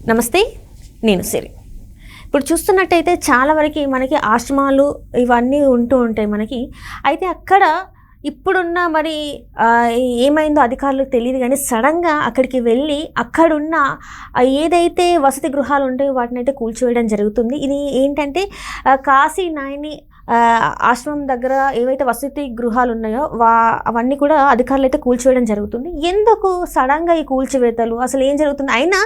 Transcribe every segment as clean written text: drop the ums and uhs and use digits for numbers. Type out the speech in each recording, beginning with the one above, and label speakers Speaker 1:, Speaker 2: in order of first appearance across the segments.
Speaker 1: నమస్తే, నేను సిరి. ఇప్పుడు చూస్తున్నట్టయితే చాలా వరకు మనకి ఆశ్రమాలు ఇవన్నీ ఉంటూ ఉంటాయి మనకి. అయితే అక్కడ ఇప్పుడున్న మరి ఏమైందో అధికారులకు తెలియదు, కానీ సడన్గా అక్కడికి వెళ్ళి అక్కడున్న ఏదైతే వసతి గృహాలు ఉంటాయో వాటిని అయితే కూల్చివేయడం జరుగుతుంది. ఇది ఏంటంటే కాశీ నాయని ఆశ్రమం దగ్గర ఏవైతే వసతి గృహాలు ఉన్నాయో అవన్నీ కూడా అధికారులు అయితే కూల్చివేయడం జరుగుతుంది. ఎందుకు సడన్గా ఈ కూల్చివేతలు, అసలు ఏం జరుగుతుంది? అయినా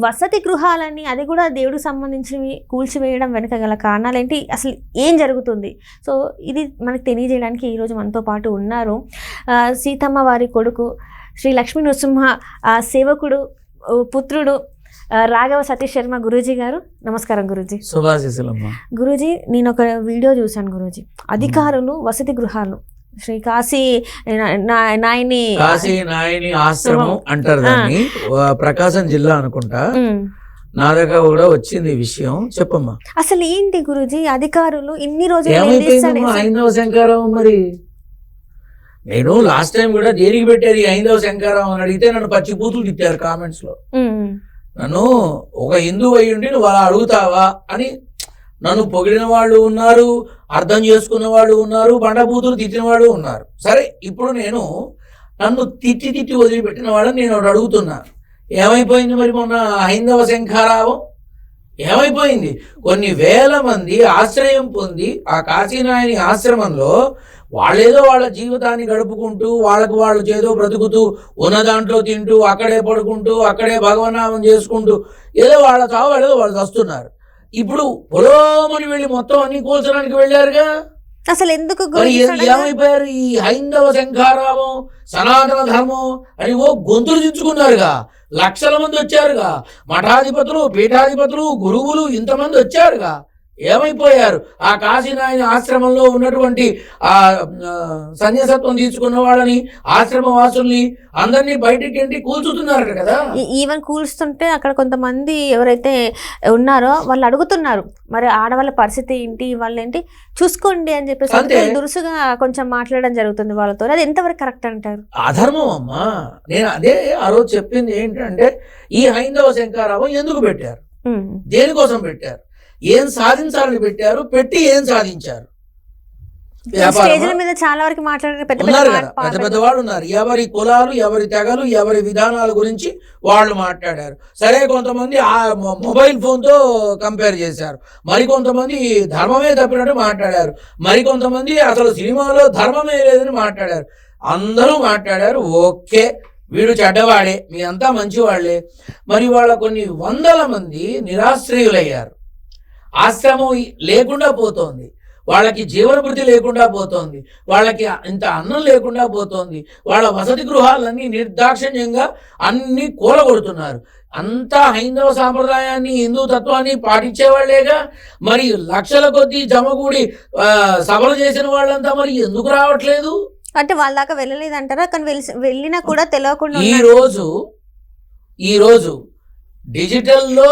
Speaker 1: వసతి గృహాలని, అది కూడా దేవుడికి సంబంధించినవి, కూల్చివేయడం వెనక గల కారణాలు ఏంటి, అసలు ఏం జరుగుతుంది? సో ఇది మనకు తెలియజేయడానికి ఈరోజు మనతో పాటు ఉన్నారు సీతమ్మ వారి కొడుకు శ్రీ లక్ష్మీ నృసింహ సేవకుడు పుత్రుడు రాఘవ సతీష్ శర్మ గురూజీ గారు. నమస్కారం గురూజీ.
Speaker 2: శుభాశీస్సులమ్మా.
Speaker 1: గురూజీ, నేను ఒక వీడియో చూశాను గురూజీ. అధికారులు వసతి గృహాలు శ్రీ కాశీ నాయని
Speaker 2: ఆశ్రమం అంటారు దాన్ని, ప్రకాశం జిల్లా అనుకుంటా. నా దగ్గర కూడా వచ్చింది విషయం, చెప్పమ్మా.
Speaker 1: అసలు ఏంటి గురూజీ అధికారులు ఇన్ని రోజులు
Speaker 2: హైందవ శంకారావం? మరి నేను లాస్ట్ టైం కూడా దేనికి పెట్టారు ఈ హైందవ శంకారావం అని అడిగితే నన్ను పచ్చి బూతులు తిట్టారు కామెంట్స్ లో. నన్ను ఒక హిందూ అయ్యుండి నువ్వు అలా అడుగుతావా అని నన్ను పొగిడిన వాళ్ళు ఉన్నారు, అర్థం చేసుకున్న వాళ్ళు ఉన్నారు, బండబూతులు తిట్టిన వాళ్ళు ఉన్నారు. సరే, ఇప్పుడు నేను నన్ను తిట్టి వదిలిపెట్టిన వాళ్ళని నేను అడుగుతున్నా, ఏమైపోయింది మరి మొన్న హైందవ శంఖారావం? ఏమైపోయింది? కొన్ని వేల మంది ఆశ్రయం పొంది ఆ కాశీనాయని ఆశ్రమంలో వాళ్ళేదో వాళ్ళ జీవితాన్ని గడుపుకుంటూ వాళ్ళకు వాళ్ళు చేదో బ్రతుకుతూ ఉన్న దాంట్లో తింటూ అక్కడే పడుకుంటూ అక్కడే భగవన్నామం చేసుకుంటూ ఏదో వాళ్ళ చావు ఏదో వాళ్ళు వస్తున్నారు. ఇప్పుడు పొలోమని వెళ్ళి మొత్తం అన్ని కూల్చడానికి వెళ్ళారుగా.
Speaker 1: అసలు ఎందుకు
Speaker 2: ఏమైపోయారు? ఈ హైందవ శంఖారావం, సనాతన ధర్మం అని గొంతులు దించుకున్నారుగా. లక్షల మంది వచ్చారుగా, మఠాధిపతులు, పీఠాధిపతులు, గురువులు ఇంతమంది వచ్చారుగా. ఏమైపోయారు? ఆ కాశీనాయని ఆశ్రమంలో ఉన్నటువంటి ఆ సన్యాసత్వం తీసుకున్న వాళ్ళని, ఆశ్రమవాసుల్ని అందరినీ బయటికి కూల్చుతున్నారు కదా.
Speaker 1: ఈవెన్ కూల్చుతుంటే అక్కడ కొంతమంది ఎవరైతే ఉన్నారో వాళ్ళు అడుగుతున్నారు, మరి ఆడవాళ్ళ పరిస్థితి ఏంటి, వాళ్ళు ఏంటి చూసుకోండి అని చెప్పేసి దురుసుగా కొంచెం మాట్లాడడం జరుగుతుంది వాళ్ళతో. అది ఎంతవరకు కరెక్ట్ అంటారు?
Speaker 2: అధర్మం అమ్మా. నేను అదే ఆ రోజు చెప్పింది ఏంటంటే, ఈ హైందవ శంఖారావం ఎందుకు పెట్టారు, దేనికోసం పెట్టారు, ఏం సాధించాలని పెట్టారు, పెట్టి ఏం సాధించారు?
Speaker 1: చాలా వరకు మాట్లాడారు,
Speaker 2: ఉన్నారు కదా, పెద్ద పెద్ద వాళ్ళు ఉన్నారు. ఎవరి కులాలు, ఎవరి తెగలు, ఎవరి విధానాల గురించి వాళ్ళు మాట్లాడారు. సరే, కొంతమంది ఆ మొబైల్ ఫోన్తో కంపేర్ చేశారు, మరికొంతమంది ధర్మమే తప్పినట్టు మాట్లాడారు, మరికొంతమంది అసలు సినిమాలో ధర్మమే లేదని మాట్లాడారు. అందరూ మాట్లాడారు. ఓకే, వీడు చెడ్డవాడే, మీ అంతా మంచివాళ్లే. మరి వాళ్ళ కొన్ని వందల మంది నిరాశ్రయులయ్యారు. ఆశ్రమం లేకుండా పోతోంది, వాళ్ళకి జీవనభృతి లేకుండా పోతోంది, వాళ్ళకి ఇంత అన్నం లేకుండా పోతోంది, వాళ్ళ వసతి గృహాలన్నీ నిర్దాక్షిణ్యంగా అన్ని కూలగొడుతున్నారు. అంతా హైందవ సాంప్రదాయాన్ని, హిందూ తత్వాన్ని పాటించేవాళ్లేగా. మరి లక్షల కొద్దీ జమగూడి సభలు చేసిన వాళ్ళంతా మరి ఎందుకు రావట్లేదు?
Speaker 1: అంటే వాళ్ళ దాకా వెళ్ళలేదంటారా? కానీ వెళ్ళినా కూడా తెలియకుండా.
Speaker 2: ఈరోజు డిజిటల్లో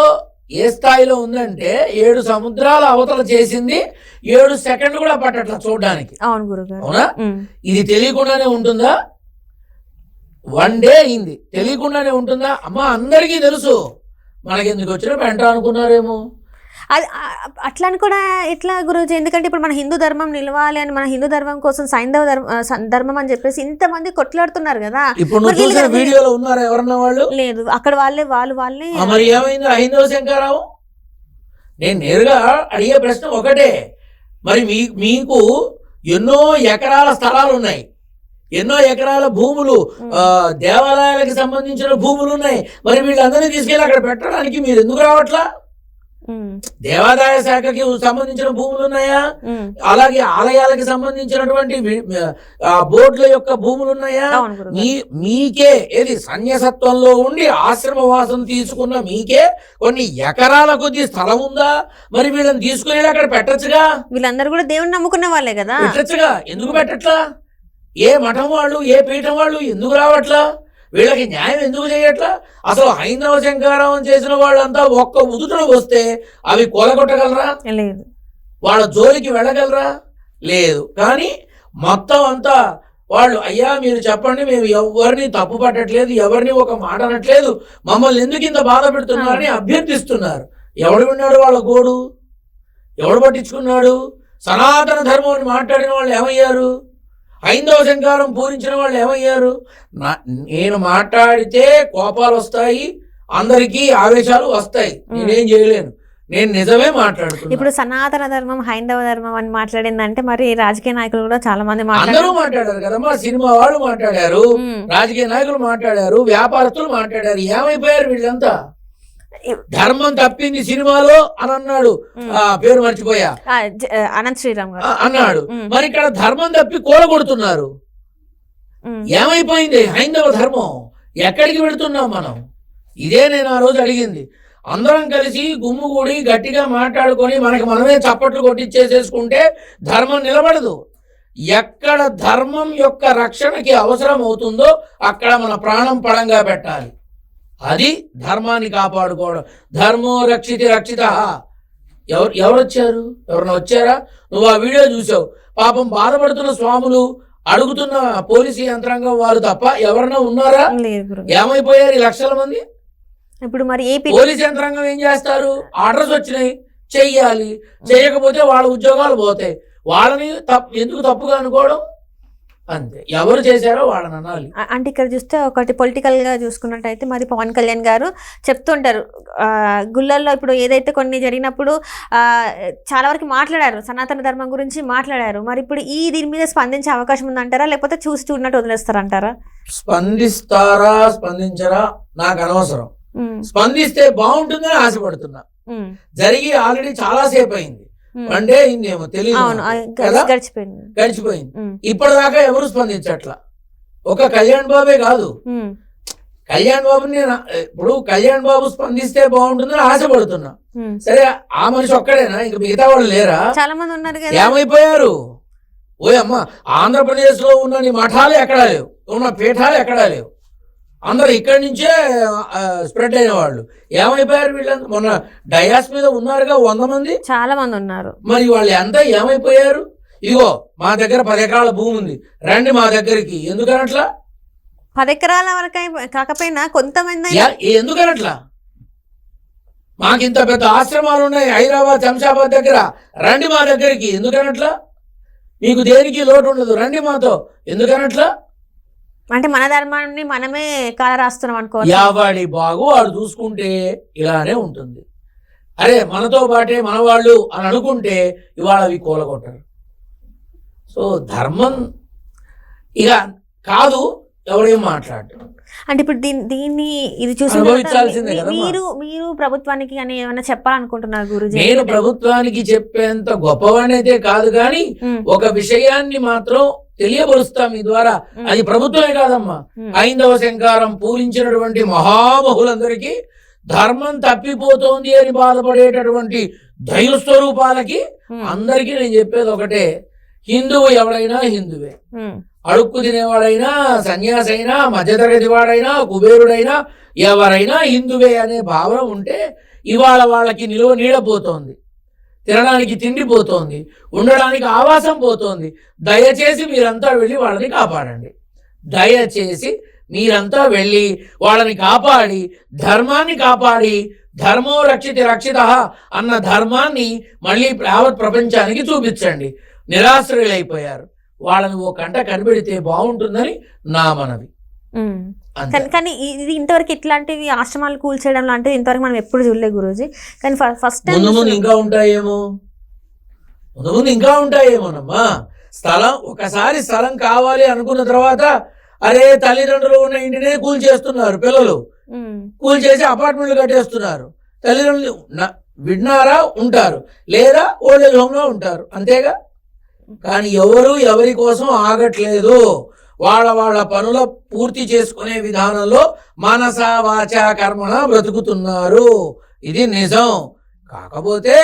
Speaker 2: ఏ స్థాయిలో ఉందంటే 7 సముద్రాల అవతల చేసింది 7 సెకండ్లు కూడా పట్టట్లా చూడడానికి.
Speaker 1: అవును గురుగారు.
Speaker 2: అవునా? ఇది తెలియకుండానే ఉంటుందా? 1 డే అయింది, తెలియకుండానే ఉంటుందా? అమ్మ, అందరికీ తెలుసు. మనకెందుకు వచ్చిన పెంట అనుకున్నారేమో.
Speaker 1: అది అట్లని కూడా ఎట్లా గురూజీ? ఎందుకంటే ఇప్పుడు మన హిందూ ధర్మం నిలవాలి అని, మన హిందూ ధర్మం కోసం సైంధవ ధర్మం అని చెప్పేసి ఇంతమంది కొట్లాడుతున్నారు కదా.
Speaker 2: ఇప్పుడు వీడియోలో ఉన్నారా ఎవరన్నా? వాళ్ళు
Speaker 1: లేదు, అక్కడ వాళ్ళే
Speaker 2: మరి ఏమైంది హైందవ శంకారావం? నేను నేరుగా అడిగే ప్రశ్న ఒకటే, మరి మీకు ఎన్నో ఎకరాల స్థలాలు ఉన్నాయి, ఎన్నో ఎకరాల భూములు, దేవాలయాలకు సంబంధించిన భూములు ఉన్నాయి. మరి వీళ్ళందరినీ తీసుకెళ్ళి అక్కడ పెట్టడానికి మీరు ఎందుకు రావట్లా? దేవాదాయ శాఖకి సంబంధించిన భూములు ఉన్నాయా? అలాగే ఆలయాలకి సంబంధించినటువంటి బోర్డుల యొక్క భూములు ఉన్నాయా? మీకే ఏది సన్యాసత్వంలో ఉండి ఆశ్రమవాసం తీసుకున్న మీకే కొన్ని ఎకరాల కొద్ది స్థలం ఉందా? మరి వీళ్ళని తీసుకుని అక్కడ పెట్టచ్చుగా.
Speaker 1: వీళ్ళందరూ కూడా దేవుని నమ్ముకున్న వాళ్ళే కదా,
Speaker 2: పెట్టచ్చుగా. ఎందుకు పెట్టట్లా? ఏ మఠం వాళ్ళు, ఏ పీఠం వాళ్ళు ఎందుకు రావట్లా? వీళ్ళకి న్యాయం ఎందుకు చేయట్లా? అసలు హైందవ శంకారావం చేసిన వాళ్ళంతా ఒక్క ఉదుటలో వస్తే అవి కూలగొట్టగలరా?
Speaker 1: లేదు.
Speaker 2: వాళ్ళ జోలికి వెళ్ళగలరా? లేదు. కానీ మొత్తం అంతా వాళ్ళు అయ్యా మీరు చెప్పండి, మేము ఎవరిని తప్పు పట్టట్లేదు, ఎవరిని ఒక మాట అనట్లేదు, మమ్మల్ని ఎందుకు ఇంత బాధ పెడుతున్నారని అభ్యర్థిస్తున్నారు. ఎవడు విన్నాడు వాళ్ళ గోడు? ఎవడు పట్టించుకున్నాడు? సనాతన ధర్మం మాట్లాడిన వాళ్ళు ఏమయ్యారు? హైందవ శంకారం పూరించిన వాళ్ళు ఏమయ్యారు? నేను మాట్లాడితే కోపాలు వస్తాయి, అందరికీ ఆవేశాలు వస్తాయి, నేనేం చేయలేను, నేను నిజమే మాట్లాడుతున్నా.
Speaker 1: ఇప్పుడు సనాతన ధర్మం హైందవ ధర్మం అని మాట్లాడిందంటే మరి రాజకీయ నాయకులు కూడా చాలా మంది
Speaker 2: అందరూ మాట్లాడారు కదమ్మా. సినిమా వాళ్ళు మాట్లాడారు, రాజకీయ నాయకులు మాట్లాడారు, వ్యాపారస్తులు మాట్లాడారు. ఏమైపోయారు వీళ్ళంతా? ధర్మం తప్పింది సినిమాలో అని అన్నాడు, పేరు మర్చిపోయా,
Speaker 1: అనంత్ శ్రీరామ్ గారు
Speaker 2: అన్నాడు. మరి ఇక్కడ ధర్మం తప్పి కూలగొడుతున్నారు. ఏమైపోయింది హైందవ ధర్మం? ఎక్కడికి వెళుతున్నాం మనం? ఇదే నేను ఆ రోజు అడిగింది. అందరం కలిసి గుమ్ముగూడి గట్టిగా మాట్లాడుకొని మనకి మనమే చప్పట్లు కొట్టించేసేసుకుంటే ధర్మం నిలబడదు. ఎక్కడ ధర్మం యొక్క రక్షణకి అవసరం అవుతుందో అక్కడ మన ప్రాణం పడంగా పెట్టాలి. అది ధర్మాన్ని కాపాడుకోవడం. ధర్మో రక్షితి రక్షిత. ఎవరు వచ్చారు? ఎవరన్నా వచ్చారా? నువ్వు ఆ వీడియో చూసావు. పాపం బాధపడుతున్న స్వాములు, అడుగుతున్న పోలీసు యంత్రాంగం వారు తప్ప ఎవరన్నా ఉన్నారా? ఏమైపోయారు ఈ లక్షల మంది?
Speaker 1: ఇప్పుడు మరి
Speaker 2: పోలీస్ యంత్రాంగం ఏం చేస్తారు? ఆర్డర్స్ వచ్చినాయి, చెయ్యాలి. చేయకపోతే వాళ్ళ ఉద్యోగాలు పోతాయి. వాళ్ళని ఎందుకు తప్పుగా అనుకోవడం? అంతే. ఎవరు చేశారో వాళ్ళని అనాలి.
Speaker 1: అంటే ఇక్కడ చూస్తే ఒకటి పొలిటికల్ గా చూసుకున్నట్టయితే మరి పవన్ కళ్యాణ్ గారు చెప్తుంటారు, గుళ్ళల్లో ఇప్పుడు ఏదైతే కొన్ని జరిగినప్పుడు చాలా వరకు మాట్లాడారు, సనాతన ధర్మం గురించి మాట్లాడారు. మరి ఇప్పుడు దీని మీద స్పందించే అవకాశం ఉందంటారా, లేకపోతే చూసి చూడనట్టు వదిలేస్తారంటారా?
Speaker 2: స్పందిస్తారా స్పందించరా నాకు అనవసరం. స్పందిస్తే బాగుంటుందని ఆశపడుతున్నా. జరిగి ఆల్రెడీ చాలా సేపు అయింది, అంటే అయిందేమో తెలియదు, గడిచిపోయింది. ఇప్పటిదాకా ఎవరు స్పందించట్లా. ఒక కళ్యాణ్ బాబే కాదు, కళ్యాణ్ బాబుని ఇప్పుడు కళ్యాణ్ బాబు స్పందిస్తే బాగుంటుందని ఆశపడుతున్నా. సరే, ఆ మనిషి ఒక్కడేనా? ఇంక మిగతా వాళ్ళు లేరా?
Speaker 1: చాలా మంది ఉన్నారు కదా.
Speaker 2: ఏమైపోయారు? ఓ అమ్మ, ఆంధ్రప్రదేశ్ లో ఉన్న మఠాలు ఎక్కడా లేవు, ఉన్న పీఠాలు ఎక్కడా లేవు. అందరు ఇక్కడి నుంచే స్ప్రెడ్ అయిన వాళ్ళు. ఏమైపోయారు వీళ్ళంతా? మొన్న డయాస్ మీద ఉన్నారుగా 100 మంది, చాలా మంది ఉన్నారు. మరి వాళ్ళు ఎంత ఏమైపోయారు? ఇదిగో మా దగ్గర 10 ఎకరాల భూమి ఉంది, రండి మా దగ్గరికి. ఎందుకనట్లా?
Speaker 1: 10 ఎకరాల వరకు కాకపోయినా కొంతమంది
Speaker 2: ఎందుకనట్లా? మాకు ఇంత పెద్ద ఆశ్రమాలు ఉన్నాయి హైదరాబాద్, శంషాబాద్ దగ్గర, రండి మా దగ్గరికి. ఎందుకనట్లా? మీకు దేనికి లోటు ఉండదు, రండి మాతో. ఎందుకనట్లా?
Speaker 1: అంటే మన ధర్మాన్ని మనమే కాల రాస్తున్నాం అనుకో.
Speaker 2: ఎవడి బాగు వాడు చూసుకుంటే ఇలానే ఉంటుంది. అరే మనతో పాటే మనవాళ్ళు అని అనుకుంటే ఇవాళ అవి కూలగొట్టరు. సో ధర్మం ఇక కాదు, ఎవడేం మాట్లాడటం.
Speaker 1: అంటే ఇప్పుడు దీన్ని ఇది చూసి మీరు ప్రభుత్వానికి అని ఏమైనా చెప్పాలనుకుంటున్నారు గురుజీ?
Speaker 2: నేను ప్రభుత్వానికి చెప్పేంత గొప్పవాణైతే కాదు, కానీ ఒక విషయాన్ని మాత్రం తెలియబరుస్తా మీ ద్వారా. అది ప్రభుత్వమే కాదమ్మా, హైందవ శంకారం పూరించినటువంటి మహామహులందరికీ, ధర్మం తప్పిపోతోంది అని బాధపడేటటువంటి దైవ స్వరూపాలకి అందరికీ నేను చెప్పేది ఒకటే, హిందువు ఎవడైనా హిందువే. అడుక్కు తినేవాడైనా, సన్యాసి అయినా, మధ్యతరగతి వాడైనా, కుబేరుడైనా, ఎవరైనా హిందువే అనే భావన ఉంటే ఇవాళ వాళ్ళకి నిలువ నీడపోతోంది, తినడానికి తిండి పోతోంది, ఉండడానికి ఆవాసం పోతోంది. దయచేసి మీరంతా వెళ్ళి వాళ్ళని కాపాడండి. దయచేసి మీరంతా వెళ్ళి వాళ్ళని కాపాడి, ధర్మాన్ని కాపాడి, ధర్మో రక్షితి రక్షిత అన్న ధర్మాన్ని మళ్ళీ యావత్ ప్రపంచానికి చూపించండి. నిరాశ్రయులైపోయారు, వాళ్ళని ఓ కంట కనిపెడితే బాగుంటుందని నా మనవి.
Speaker 1: కానీ ఇది ఇంతవరకు ఇట్లాంటివి ఆశ్రమాలు కూల్చేయడం లాంటివి ఇంతవరకు మనం ఎప్పుడు చూడలేదు గురూజీ. కానీ ఫస్ట్ టైం
Speaker 2: ముందు ఇంకా ఉంటాయేమో, ముందు ఇంకా ఉంటాయేమోనమ్మా. స్థలం ఒకసారి స్థలం కావాలి అనుకున్న తర్వాత, అరే తల్లిదండ్రులు ఉన్న ఇంటినే కూల్చేస్తున్నారు పిల్లలు, కూల్చేసి అపార్ట్మెంట్లు కట్టేస్తున్నారు. తల్లిదండ్రులు విన్నారా? ఉంటారు, లేదా ఓల్డేజ్ హోమ్ లో ఉంటారు, అంతేగా. కానీ ఎవరు ఎవరి కోసం ఆగట్లేదు. వాళ్ళ పనుల పూర్తి చేసుకునే విధానంలో మనస వాచ కర్మణ బ్రతుకుతున్నారు. ఇది నిజం. కాకపోతే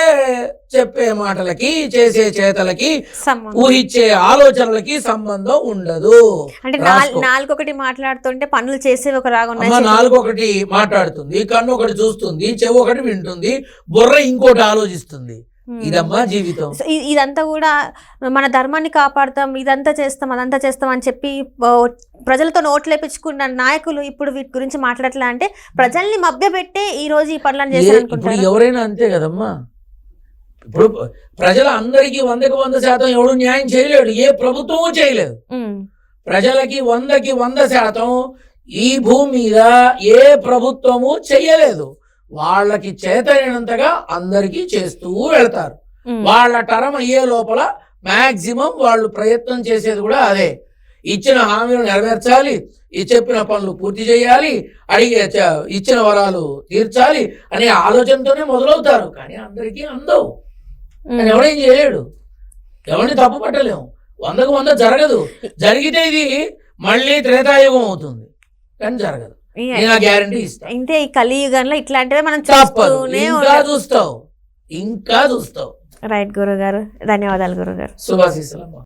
Speaker 2: చెప్పే మాటలకి, చేసే చేతలకి, ఊహించే ఆలోచనలకి సంబంధం ఉండదు.
Speaker 1: అంటే నాలుగొకటి మాట్లాడుతుంటే పనులు చేసేవి ఒక రాగున్నాయి.
Speaker 2: నాలుగొకటి మాట్లాడుతుంది, కన్ను ఒకటి చూస్తుంది, చెవి ఒకటి వింటుంది, బుర్ర ఇంకోటి ఆలోచిస్తుంది. ఇదమ్మా జీవితం.
Speaker 1: సో ఇదంతా కూడా మన ధర్మాన్ని కాపాడుతాం, ఇదంతా చేస్తాం, అదంతా చేస్తాం అని చెప్పి ప్రజలతో నోట్లేపించుకున్న నాయకులు ఇప్పుడు వీటి గురించి మాట్లాడలే అంటే ప్రజల్ని మభ్యపెట్టే ఈ రోజు ఈ పనులను
Speaker 2: ఇప్పుడు
Speaker 1: చేశారు.
Speaker 2: ఎవరైనా అంతే కదమ్మా. ఇప్పుడు ప్రజల అందరికీ 100% ఎవడు న్యాయం చేయలేడు, ఏ ప్రభుత్వము చేయలేదు. ప్రజలకి 100% ఈ భూమి మీద ఏ ప్రభుత్వము చెయ్యలేదు. వాళ్ళకి చేతనైనంతగా అందరికీ చేస్తూ వెళ్తారు. వాళ్ళ టర్మ్ అయ్యే లోపల మాక్సిమం వాళ్ళు ప్రయత్నం చేసేది కూడా అదే. ఇచ్చిన హామీలు నెరవేర్చాలి, ఈ చెప్పిన పనులు పూర్తి చేయాలి, అడిగే ఇచ్చిన వరాలు తీర్చాలి అనే ఆలోచనతోనే మొదలవుతారు. కానీ అందరికీ అందవు. కానీ ఎవడేం చేయలేడు, ఎవరిని తప్పు పట్టలేము. 100కు 100 జరగదు. జరిగితే ఇది మళ్ళీ త్రేతాయుగం అవుతుంది, కానీ జరగదు. నేను గ్యారంటీ ఇస్తాను.
Speaker 1: ఇంతే ఈ కలియుగంలో ఇట్లాంటివే మనం
Speaker 2: తప్పదు. ఇంకా చూస్తావు.
Speaker 1: రైట్ గురుగారు, ధన్యవాదాలు గురుగారు.
Speaker 2: శుభాశీస్సులమ్మా.